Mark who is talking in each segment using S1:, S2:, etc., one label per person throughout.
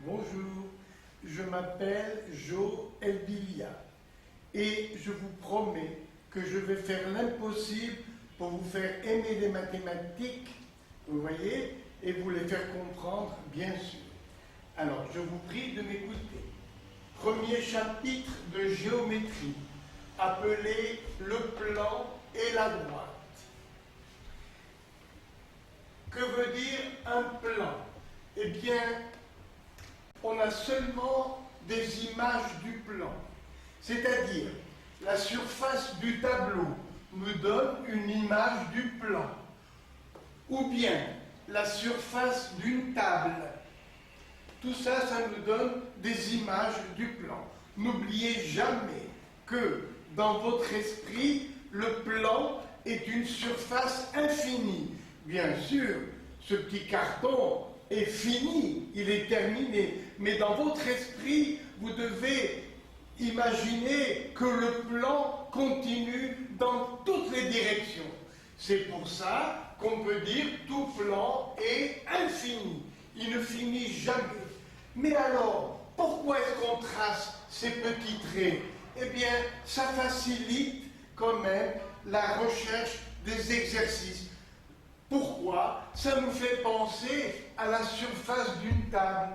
S1: Bonjour, je m'appelle Jo Elbilia et je vous promets que je vais faire l'impossible pour vous faire aimer les mathématiques, vous voyez, et vous les faire comprendre, bien sûr. Alors, je vous prie de m'écouter. Premier chapitre de géométrie, appelé le plan et la droite. Que veut dire un plan? Eh bien, on a seulement des images du plan. C'est-à-dire, la surface du tableau nous donne une image du plan. Ou bien, la surface d'une table. Tout ça, ça nous donne des images du plan. N'oubliez jamais que dans votre esprit, le plan est une surface infinie. Bien sûr, ce petit carton est fini, il est terminé. Mais dans votre esprit, vous devez imaginer que le plan continue dans toutes les directions. C'est pour ça qu'on peut dire tout plan est infini. Il ne finit jamais. Mais alors, pourquoi est-ce qu'on trace ces petits traits? Eh bien, ça facilite quand même la recherche des exercices. Pourquoi? Ça nous fait penser à la surface d'une table.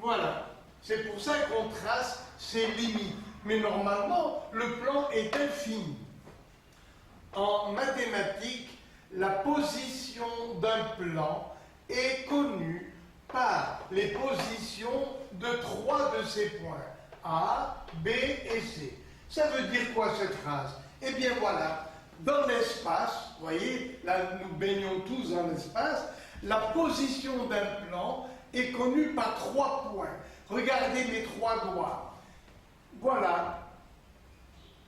S1: Voilà. C'est pour ça qu'on trace ces limites. Mais normalement, le plan est infini. En mathématiques, la position d'un plan est connue par les positions de trois de ses points, A, B et C. Ça veut dire quoi cette phrase? Eh bien voilà, dans l'espace, vous voyez, là nous baignons tous dans l'espace, la position d'un plan est connue par trois points. Regardez mes trois doigts. Voilà.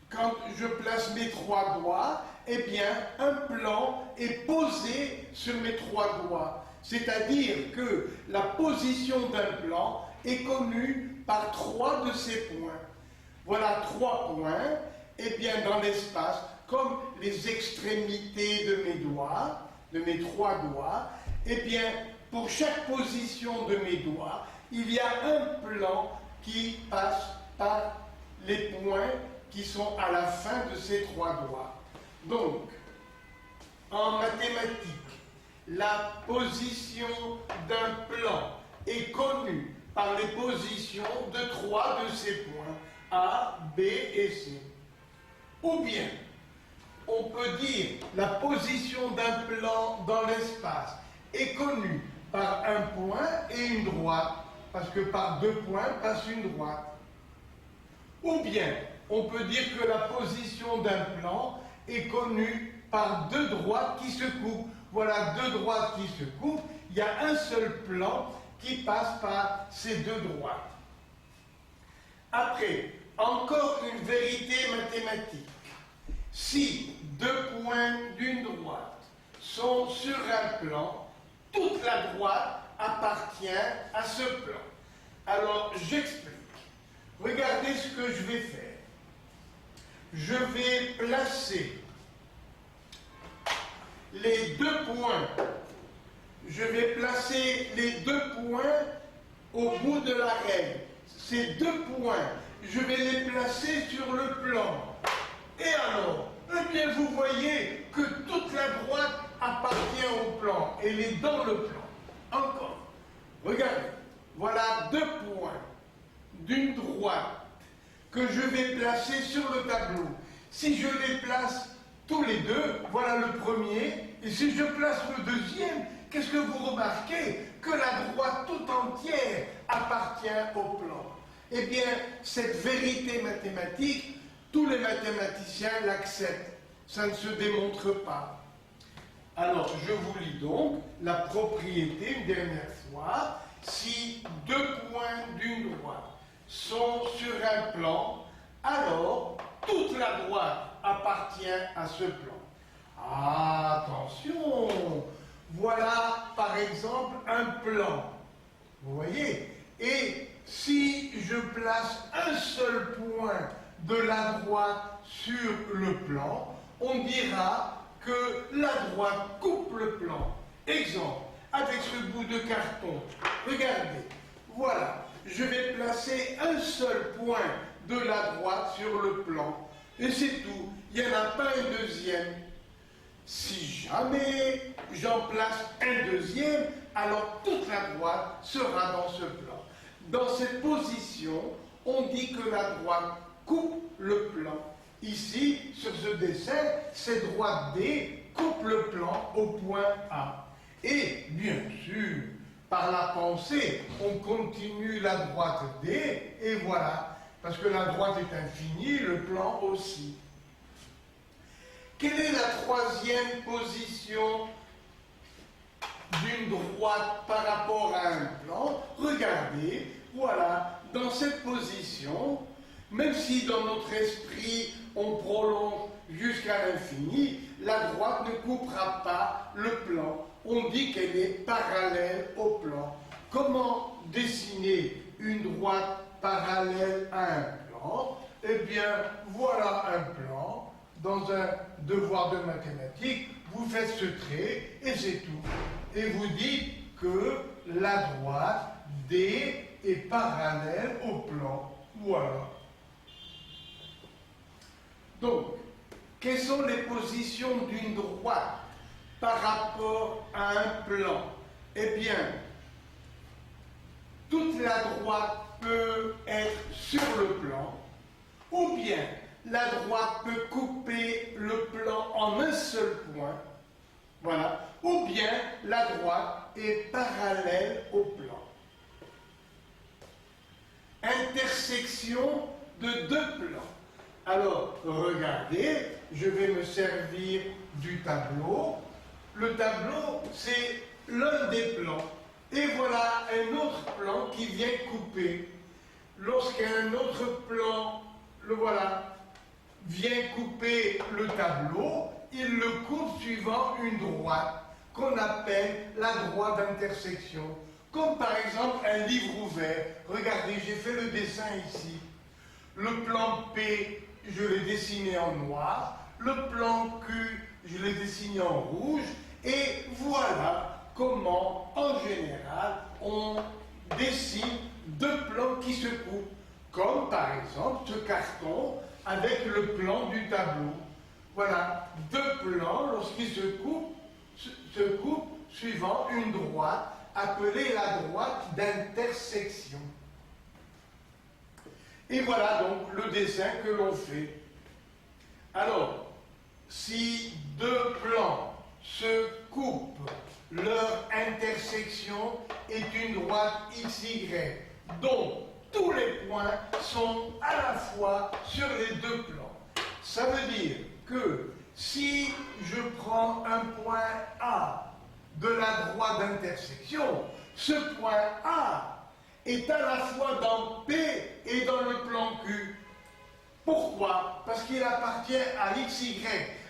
S1: Quand je place mes trois doigts, eh bien, un plan est posé sur mes trois doigts. C'est-à-dire que la position d'un plan est connue par trois de ses points. Voilà trois points, eh bien, dans l'espace, comme les extrémités de mes doigts, de mes trois doigts, eh bien, pour chaque position de mes doigts, il y a un plan qui passe par les points qui sont à la fin de ces trois doigts. Donc, en mathématiques, la position d'un plan est connue par les positions de trois de ces points, A, B et C. Ou bien, on peut dire la position d'un plan dans l'espace est connue par un point et une droite, parce que par deux points passe une droite. Ou bien, on peut dire que la position d'un plan est connue par deux droites qui se coupent. Voilà deux droites qui se coupent, il y a un seul plan qui passe par ces deux droites. Après, encore une vérité mathématique. Si deux points d'une droite sont sur un plan, toute la droite appartient à ce plan. Alors, j'explique. Regardez ce que je vais faire. Je vais placer les deux points. Je vais placer les deux points au bout de la règle. Ces deux points, je vais les placer sur le plan. Et alors, eh bien, vous voyez que toute la droite appartient au plan. Elle est dans le plan. Encore. Regardez. Voilà deux points d'une droite que je vais placer sur le tableau. Si je les place tous les deux, voilà le premier, et si je place le deuxième, qu'est-ce que vous remarquez? Que la droite tout entière appartient au plan. Eh bien, cette vérité mathématique, tous les mathématiciens l'acceptent. Ça ne se démontre pas. Alors, je vous lis donc la propriété une dernière fois. Si deux points d'une droite sont sur un plan, alors toute la droite appartient à ce plan. Ah, attention! Voilà, par exemple, un plan. Vous voyez? Et si je place un seul point de la droite sur le plan, on dira que la droite coupe le plan. Exemple, avec ce bout de carton, regardez, voilà, je vais placer un seul point de la droite sur le plan, et c'est tout, il n'y en a pas un deuxième. Si jamais j'en place un deuxième, alors toute la droite sera dans ce plan. Dans cette position, on dit que la droite coupe le plan. Ici, sur ce dessin, cette droite D coupe le plan au point A. Et bien sûr, par la pensée, on continue la droite D, et voilà, parce que la droite est infinie, le plan aussi. Quelle est la troisième position d'une droite par rapport à un plan? Regardez, voilà, dans cette position, même si dans notre esprit on prolonge jusqu'à l'infini, la droite ne coupera pas le plan. On dit qu'elle est parallèle au plan. Comment dessiner une droite parallèle à un plan? Eh bien, voilà un plan. Dans un devoir de mathématiques, vous faites ce trait et c'est tout. Et vous dites que la droite D est parallèle au plan. Voilà. Donc, quelles sont les positions d'une droite par rapport à un plan? Eh bien, toute la droite peut être sur le plan, ou bien la droite peut couper le plan en un seul point, voilà, ou bien la droite est parallèle au plan. Intersection de deux plans. Alors, regardez, je vais me servir du tableau. Le tableau, c'est l'un des plans. Et voilà un autre plan qui vient couper. Lorsqu'un autre plan, le voilà, vient couper le tableau, il le coupe suivant une droite qu'on appelle la droite d'intersection. Comme par exemple un livre ouvert. Regardez, j'ai fait le dessin ici. Le plan P, je l'ai dessiné en noir. Le plan Q, je l'ai dessiné en rouge. Et voilà comment, en général, on dessine deux plans qui se coupent. Comme par exemple ce carton avec le plan du tableau. Voilà, deux plans, lorsqu'ils se coupent suivant une droite, appelée la droite d'intersection. Et voilà donc le dessin que l'on fait. Alors, si deux plans se coupent, leur intersection est une droite XY, dont tous les points sont à la fois sur les deux plans. Ça veut dire que si je prends un point A de la droite d'intersection, ce point A est à la fois dans P et dans le plan Q. Pourquoi? Parce qu'il appartient à XY.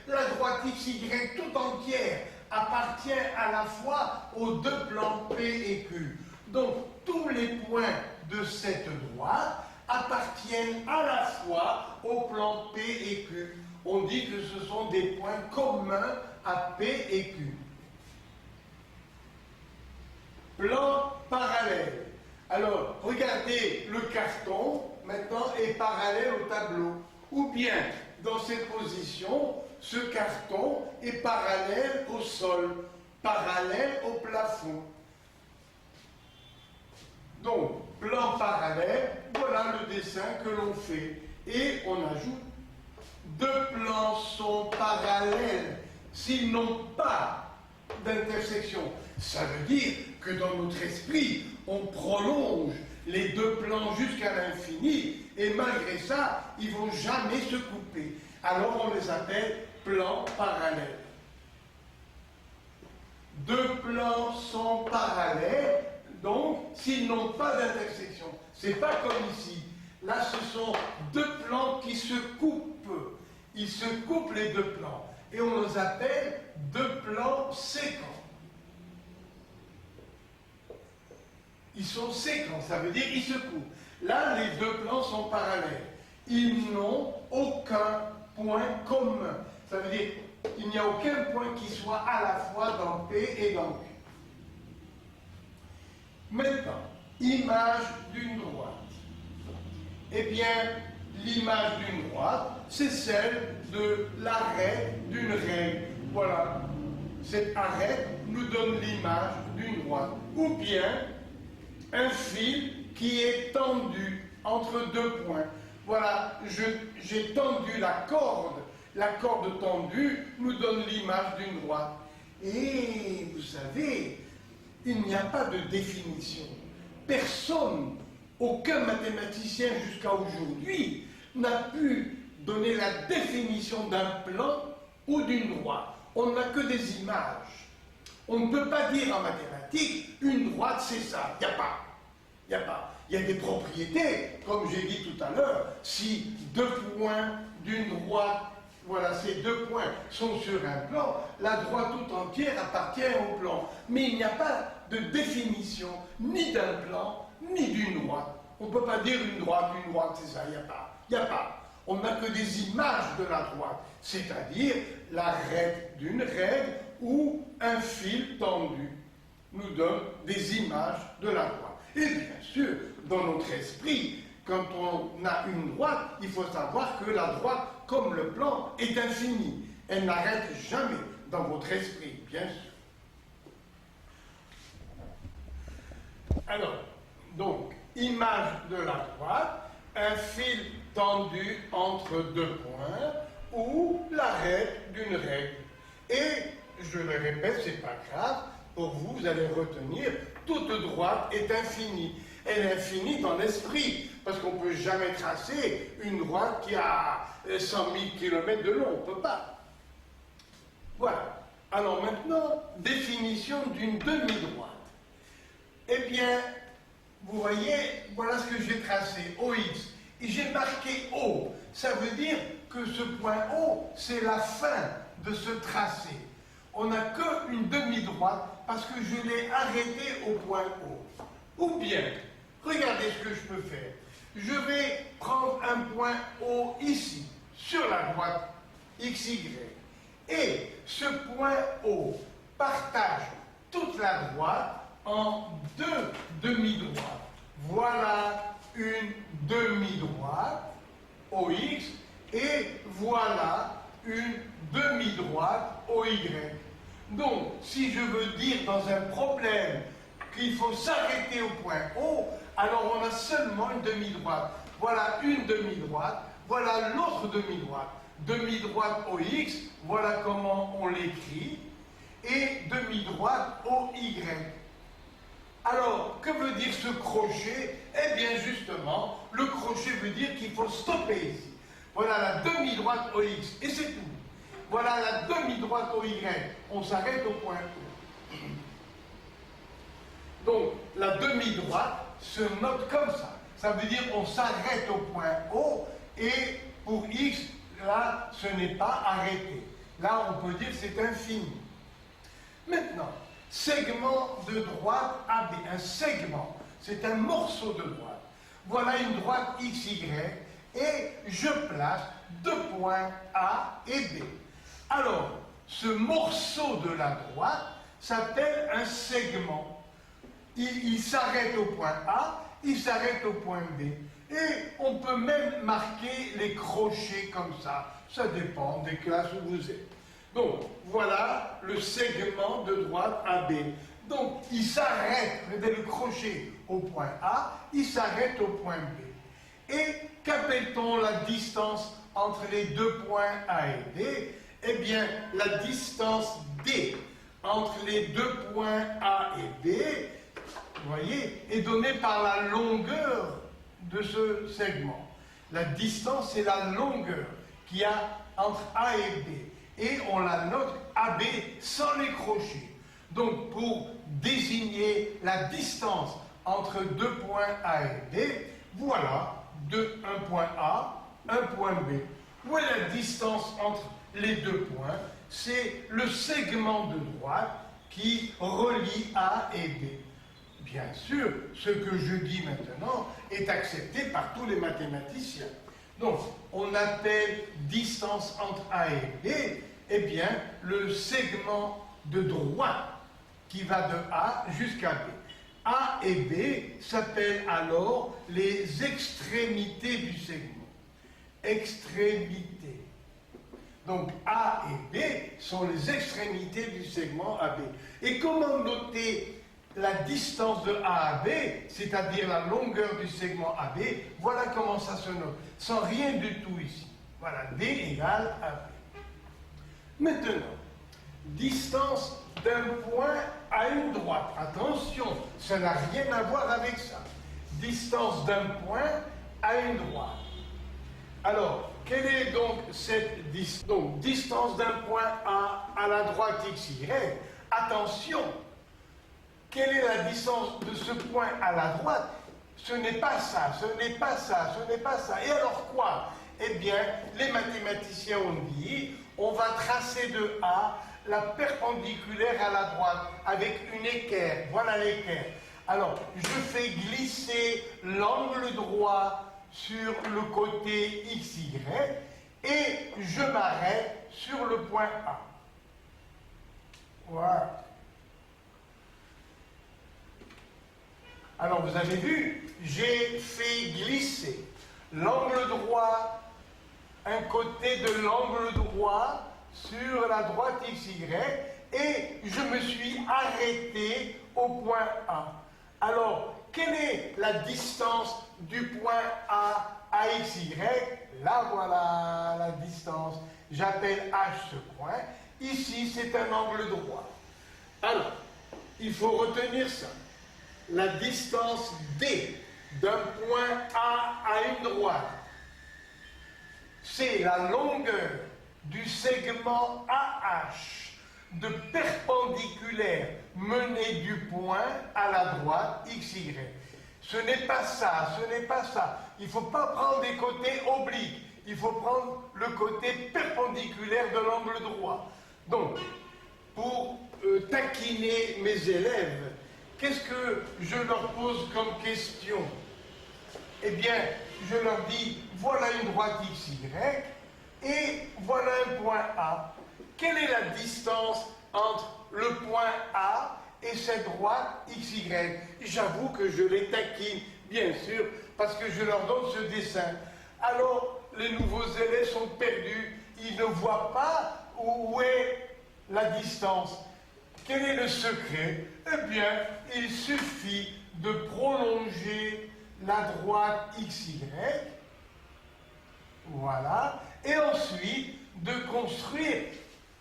S1: La droite XY tout entière appartient à la fois aux deux plans P et Q. Donc tous les points de cette droite appartiennent à la fois aux plans P et Q. On dit que ce sont des points communs à P et Q. Plan parallèle. Alors, regardez, le carton, maintenant, est parallèle au tableau. Ou bien, dans cette position, ce carton est parallèle au sol, parallèle au plafond. Donc, plan parallèle, voilà le dessin que l'on fait. Et on ajoute, deux plans sont parallèles s'ils n'ont pas d'intersection. Ça veut dire que dans notre esprit, on prolonge les deux plans jusqu'à l'infini, et malgré ça, ils ne vont jamais se couper. Alors on les appelle plans parallèles. Deux plans sont parallèles, donc s'ils n'ont pas d'intersection. Ce n'est pas comme ici. Là, ce sont deux plans qui se coupent. Ils se coupent les deux plans. Et on les appelle deux plans séquents. Ils sont séquents, ça veut dire ils se coupent. Là, les deux plans sont parallèles. Ils n'ont aucun point commun. Ça veut dire qu'il n'y a aucun point qui soit à la fois dans P et dans Q. Maintenant, image d'une droite. Eh bien, l'image d'une droite, c'est celle de l'arrêt d'une règle. Voilà. Cet arrêt nous donne l'image d'une droite. Ou bien, un fil qui est tendu entre deux points. Voilà, j'ai tendu la corde. La corde tendue nous donne l'image d'une droite. Et vous savez, il n'y a pas de définition. Personne, aucun mathématicien jusqu'à aujourd'hui, n'a pu donner la définition d'un plan ou d'une droite. On n'a que des images. On ne peut pas dire en mathématiques, une droite c'est ça. Il n'y a pas. Il n'y a pas. Il y a des propriétés, comme j'ai dit tout à l'heure, si deux points d'une droite, voilà, ces deux points sont sur un plan, la droite tout entière appartient au plan. Mais il n'y a pas de définition ni d'un plan, ni d'une droite. On ne peut pas dire une droite, c'est ça, il n'y a pas. Il n'y a pas. On n'a que des images de la droite, c'est-à-dire l'arrêt d'une règle ou un fil tendu nous donne des images de la droite. Et bien sûr, dans notre esprit, quand on a une droite, il faut savoir que la droite, comme le plan, est infinie. Elle n'arrête jamais dans votre esprit, bien sûr. Alors, donc, image de la droite, un fil tendu entre deux points ou l'arrêt d'une règle. Et, je le répète, c'est pas grave, pour vous, vous allez retenir, toute droite est infinie. Elle est infinie dans l'esprit, parce qu'on ne peut jamais tracer une droite qui a 100 000 km de long, on ne peut pas. Voilà. Alors maintenant, définition d'une demi-droite. Eh bien, vous voyez, voilà ce que j'ai tracé, OX. Et j'ai marqué O. Ça veut dire que ce point O, c'est la fin de ce tracé. On n'a qu'une demi-droite parce que je l'ai arrêté au point O. Ou bien, regardez ce que je peux faire. Je vais prendre un point O ici, sur la droite XY. Et ce point O partage toute la droite en deux demi-droites. Voilà une demi-droite OX et voilà une demi-droite OY. Donc, si je veux dire dans un problème qu'il faut s'arrêter au point O, alors on a seulement une demi-droite. Voilà une demi-droite, voilà l'autre demi-droite. Demi-droite OX, voilà comment on l'écrit, et demi-droite OY. Alors, que veut dire ce crochet? Eh bien, justement, le crochet veut dire qu'il faut stopper ici. Voilà la demi-droite OX, et c'est tout. Voilà la demi-droite OY. On s'arrête au point O. Donc, la demi-droite se note comme ça. Ça veut dire qu'on s'arrête au point O, et pour X, là, ce n'est pas arrêté. Là, on peut dire que c'est infini. Maintenant, segment de droite AB. Un segment, c'est un morceau de droite. Voilà une droite XY, et je place deux points A et B. Alors, ce morceau de la droite s'appelle un segment. Il s'arrête au point A, il s'arrête au point B. Et on peut même marquer les crochets comme ça. Ça dépend des classes où vous êtes. Donc, voilà le segment de droite AB. Donc, il s'arrête, regardez le crochet au point A, il s'arrête au point B. Et qu'appelle-t-on la distance entre les deux points A et B? Eh bien, la distance D entre les deux points A et B, vous voyez, est donnée par la longueur de ce segment. La distance, c'est la longueur qu'il y a entre A et B. Et on la note AB sans les crochets. Donc, pour désigner la distance entre deux points A et B, voilà un point A, un point B. Où est la distance entre les deux points? C'est le segment de droite qui relie A et B. Bien sûr, ce que je dis maintenant est accepté par tous les mathématiciens. Donc, on appelle distance entre A et B, eh bien, le segment de droite qui va de A jusqu'à B. A et B s'appellent alors les extrémités du segment. Extrémités. Donc A et B sont les extrémités du segment AB. Et comment noter la distance de A à B, c'est-à-dire la longueur du segment AB? Voilà comment ça se note, sans rien du tout ici. Voilà, D égale AB. Maintenant, distance d'un point à une droite. Attention, ça n'a rien à voir avec ça. Distance d'un point à une droite. Alors, quelle est donc cette distance? Donc, distance d'un point A à la droite XY. Attention, quelle est la distance de ce point à la droite? Ce n'est pas ça, ce n'est pas ça, ce n'est pas ça. Et alors quoi? Eh bien, les mathématiciens ont dit, on va tracer de A la perpendiculaire à la droite avec une équerre. Voilà l'équerre. Alors, je fais glisser l'angle droit sur le côté XY et je m'arrête sur le point A. Voilà. Alors, vous avez vu, j'ai fait glisser l'angle droit, un côté de l'angle droit sur la droite XY et je me suis arrêté au point A. Alors, quelle est la distance du point A à XY? Là, voilà la distance. J'appelle H ce point. Ici, c'est un angle droit. Alors, il faut retenir ça. La distance D d'un point A à une droite, c'est la longueur du segment AH de perpendiculaire mené du point à la droite XY. Ce n'est pas ça, ce n'est pas ça. Il ne faut pas prendre des côtés obliques, il faut prendre le côté perpendiculaire de l'angle droit. Donc, pour taquiner mes élèves, qu'est-ce que je leur pose comme question? Eh bien, je leur dis, voilà une droite XY, et voilà un point A. Quelle est la distance entre le point A et cette droite XY? J'avoue que je les taquine, bien sûr, parce que je leur donne ce dessin. Alors, les nouveaux élèves sont perdus, ils ne voient pas où est la distance. Quel est le secret? Eh bien, il suffit de prolonger la droite XY, voilà, et ensuite de construire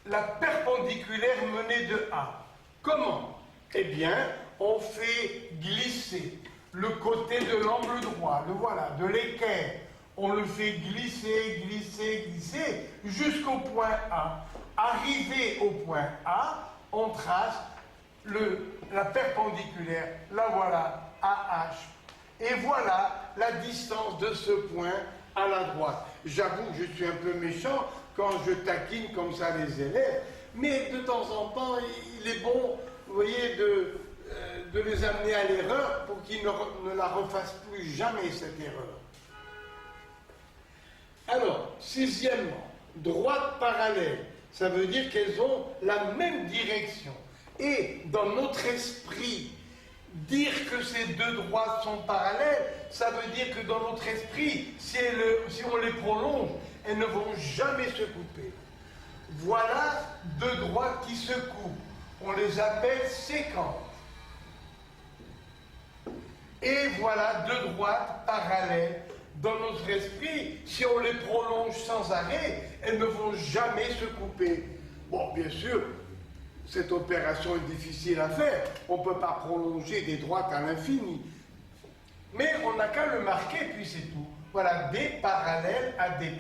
S1: la perpendiculaire menée de A. Comment? Eh bien, on fait glisser le côté de l'angle droit, le voilà, de l'équerre. On le fait glisser, glisser, glisser jusqu'au point A. Arrivé au point A, on trace la perpendiculaire, la voilà, AH. Et voilà la distance de ce point à la droite. J'avoue que je suis un peu méchant quand je taquine comme ça les élèves, mais de temps en temps, il est bon, vous voyez, de les amener à l'erreur pour qu'ils ne la refassent plus jamais, cette erreur. Alors, sixièmement, droite parallèle, ça veut dire qu'elles ont la même direction. Et dans notre esprit, dire que ces deux droites sont parallèles, ça veut dire que dans notre esprit, si on les prolonge, elles ne vont jamais se couper. Voilà deux droites qui se coupent. On les appelle séquentes. Et voilà deux droites parallèles. Dans notre esprit, si on les prolonge sans arrêt, elles ne vont jamais se couper. Bon, bien sûr, cette opération est difficile à faire. On ne peut pas prolonger des droites à l'infini. Mais on n'a qu'à le marquer, puis c'est tout. Voilà, D parallèle à D'.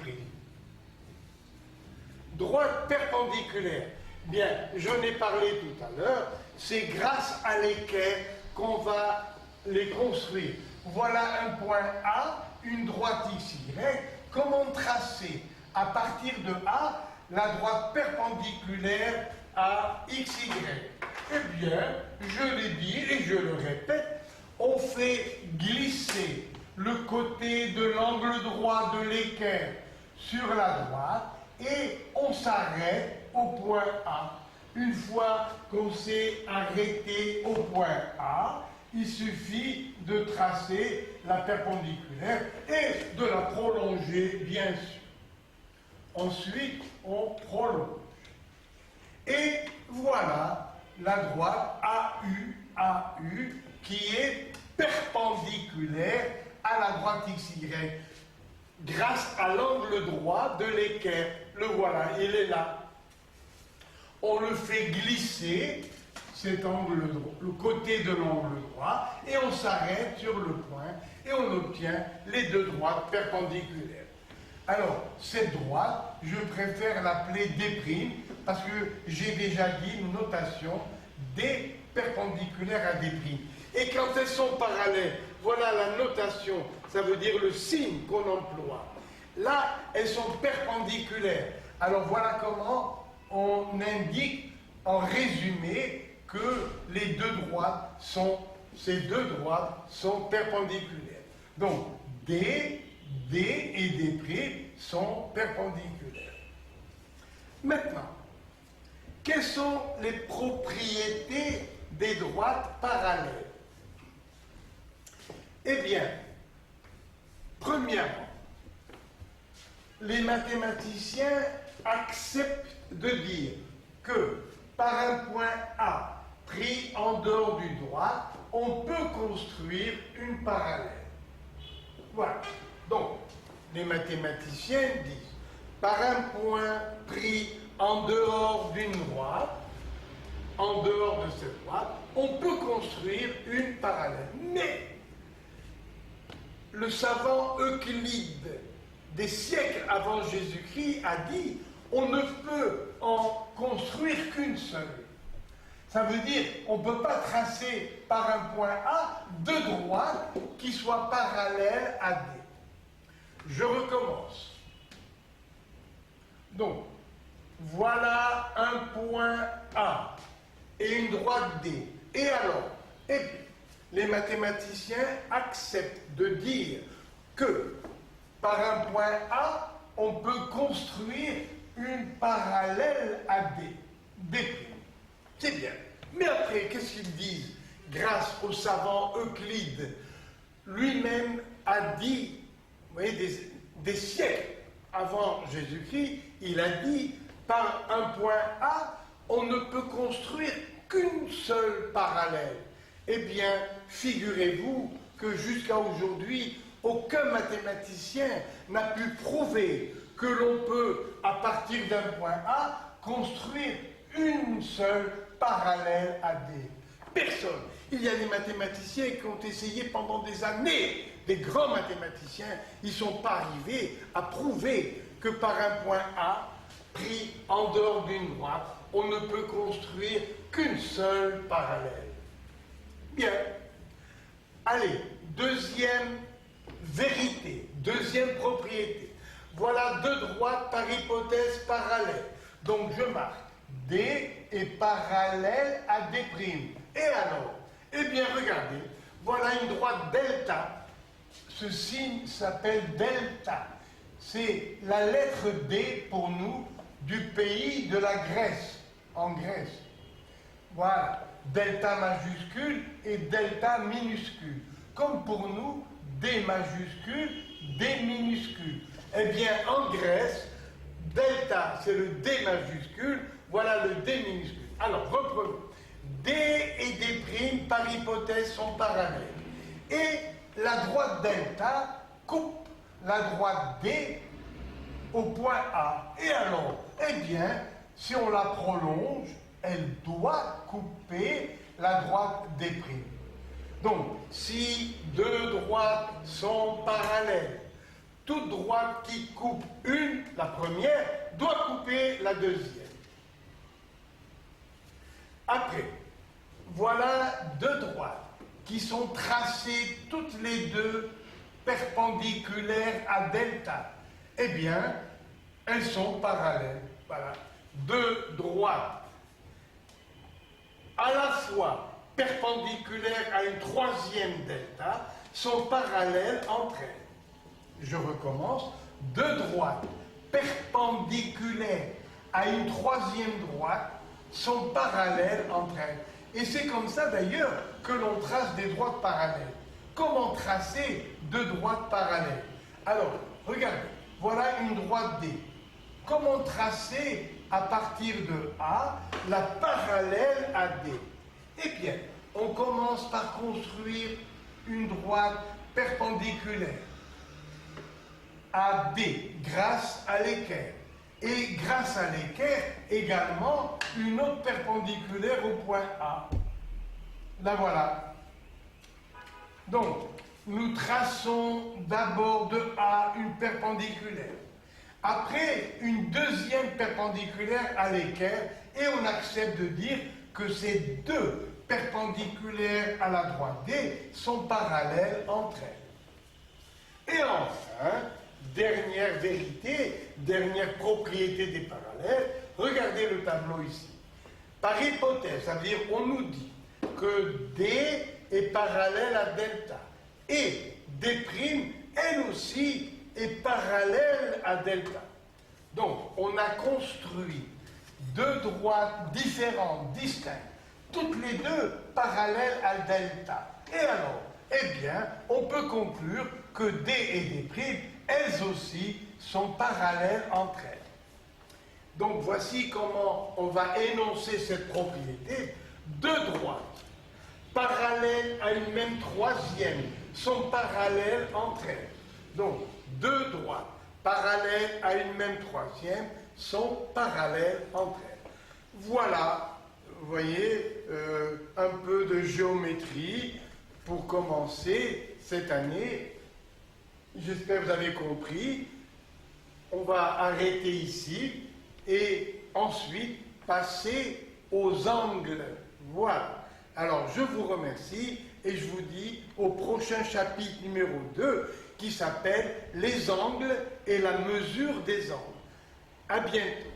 S1: Droite perpendiculaire. Bien, je n'ai parlé tout à l'heure. C'est grâce à l'équerre qu'on va les construire. Voilà un point A, une droite XY. Comment tracer à partir de A la droite perpendiculaire à XY? Eh bien, je l'ai dit et je le répète, on fait glisser le côté de l'angle droit de l'équerre sur la droite et on s'arrête au point A. Une fois qu'on s'est arrêté au point A, il suffit de tracer la perpendiculaire et de la prolonger, bien sûr. Ensuite, on prolonge. Et voilà la droite AU qui est perpendiculaire à la droite XY grâce à l'angle droit de l'équerre. Le voilà, il est là. On le fait glisser, cet angle droit, le côté de l'angle droit, et on s'arrête sur le point et on obtient les deux droites perpendiculaires. Alors, cette droite, je préfère l'appeler D', parce que j'ai déjà dit une notation D perpendiculaire à D'. Et quand elles sont parallèles, voilà la notation, ça veut dire le signe qu'on emploie. Là, elles sont perpendiculaires. Alors voilà comment on indique en résumé que les deux droites sont, ces deux droites sont perpendiculaires. Donc, D et D' sont perpendiculaires. Maintenant, quelles sont les propriétés des droites parallèles? Eh bien, premièrement, les mathématiciens acceptent de dire que par un point A pris en dehors du droit, on peut construire une parallèle. Voilà. Donc, les mathématiciens disent, par un point pris en dehors d'une droite, en dehors de cette droite, on peut construire une parallèle. Mais, le savant Euclide, des siècles avant Jésus-Christ, a dit, on ne peut en construire qu'une seule. Ça veut dire on ne peut pas tracer par un point A deux droites qui soient parallèles à D. Je recommence. Donc, voilà un point A et une droite D. Et alors, eh bien, les mathématiciens acceptent de dire que par un point A, on peut construire une parallèle à D. D'. C'est bien. Mais après, qu'est-ce qu'ils disent? Grâce au savant Euclide, lui-même a dit, vous voyez, des siècles avant Jésus-Christ, il a dit, par un point A, on ne peut construire qu'une seule parallèle. Eh bien, figurez-vous que jusqu'à aujourd'hui, aucun mathématicien n'a pu prouver que l'on peut, à partir d'un point A, construire une seule parallèle à D. Personne. Il y a des mathématiciens qui ont essayé pendant des années, des grands mathématiciens, ils ne sont pas arrivés à prouver que par un point A, pris en dehors d'une droite, on ne peut construire qu'une seule parallèle. Bien. Allez, deuxième vérité, deuxième propriété. Voilà deux droites par hypothèse parallèle. Donc je marque D est parallèle à D'. Et alors? Eh bien, regardez, voilà une droite delta. Ce signe s'appelle delta. C'est la lettre D pour nous du pays de la Grèce, en Grèce. Voilà, delta majuscule et delta minuscule. Comme pour nous, D majuscule, D minuscule. Eh bien, en Grèce, delta, c'est le D majuscule, voilà le D minuscule. Alors, reprenons. D et D' par hypothèse sont parallèles. Et la droite delta coupe la droite D au point A. Et alors, eh bien, si on la prolonge, elle doit couper la droite D'. Donc, si deux droites sont parallèles, toute droite qui coupe une, la première, doit couper la deuxième. Après, voilà deux droites qui sont tracées toutes les deux perpendiculaires à delta. Eh bien, elles sont parallèles. Voilà, deux droites à la fois perpendiculaires à une troisième delta sont parallèles entre elles. Je recommence. Deux droites perpendiculaires à une troisième droite sont parallèles entre elles. Et c'est comme ça d'ailleurs que l'on trace des droites parallèles. Comment tracer deux droites parallèles? Alors, regardez, voilà une droite D. Comment tracer à partir de A la parallèle à D? Eh bien, on commence par construire une droite perpendiculaire à D grâce à l'équerre. Et grâce à l'équerre, également, une autre perpendiculaire au point A. La voilà. Donc, nous traçons d'abord de A une perpendiculaire. Après, une deuxième perpendiculaire à l'équerre, et on accepte de dire que ces deux perpendiculaires à la droite D sont parallèles entre elles. Et enfin, dernière vérité, dernière propriété des parallèles, regardez le tableau ici. Par hypothèse, ça veut dire on nous dit que D est parallèle à delta et D', elle aussi, est parallèle à delta. Donc, on a construit deux droites différentes, distinctes, toutes les deux parallèles à delta. Et alors, eh bien, on peut conclure que D et D', elles aussi, sont parallèles entre elles. Donc, voici comment on va énoncer cette propriété. Deux droites parallèles à une même troisième sont parallèles entre elles. Donc, deux droites parallèles à une même troisième sont parallèles entre elles. Voilà, vous voyez, un peu de géométrie pour commencer cette année. J'espère que vous avez compris. On va arrêter ici et ensuite passer aux angles. Voilà. Alors, je vous remercie et je vous dis au prochain chapitre numéro 2 qui s'appelle « Les angles et la mesure des angles ». À bientôt.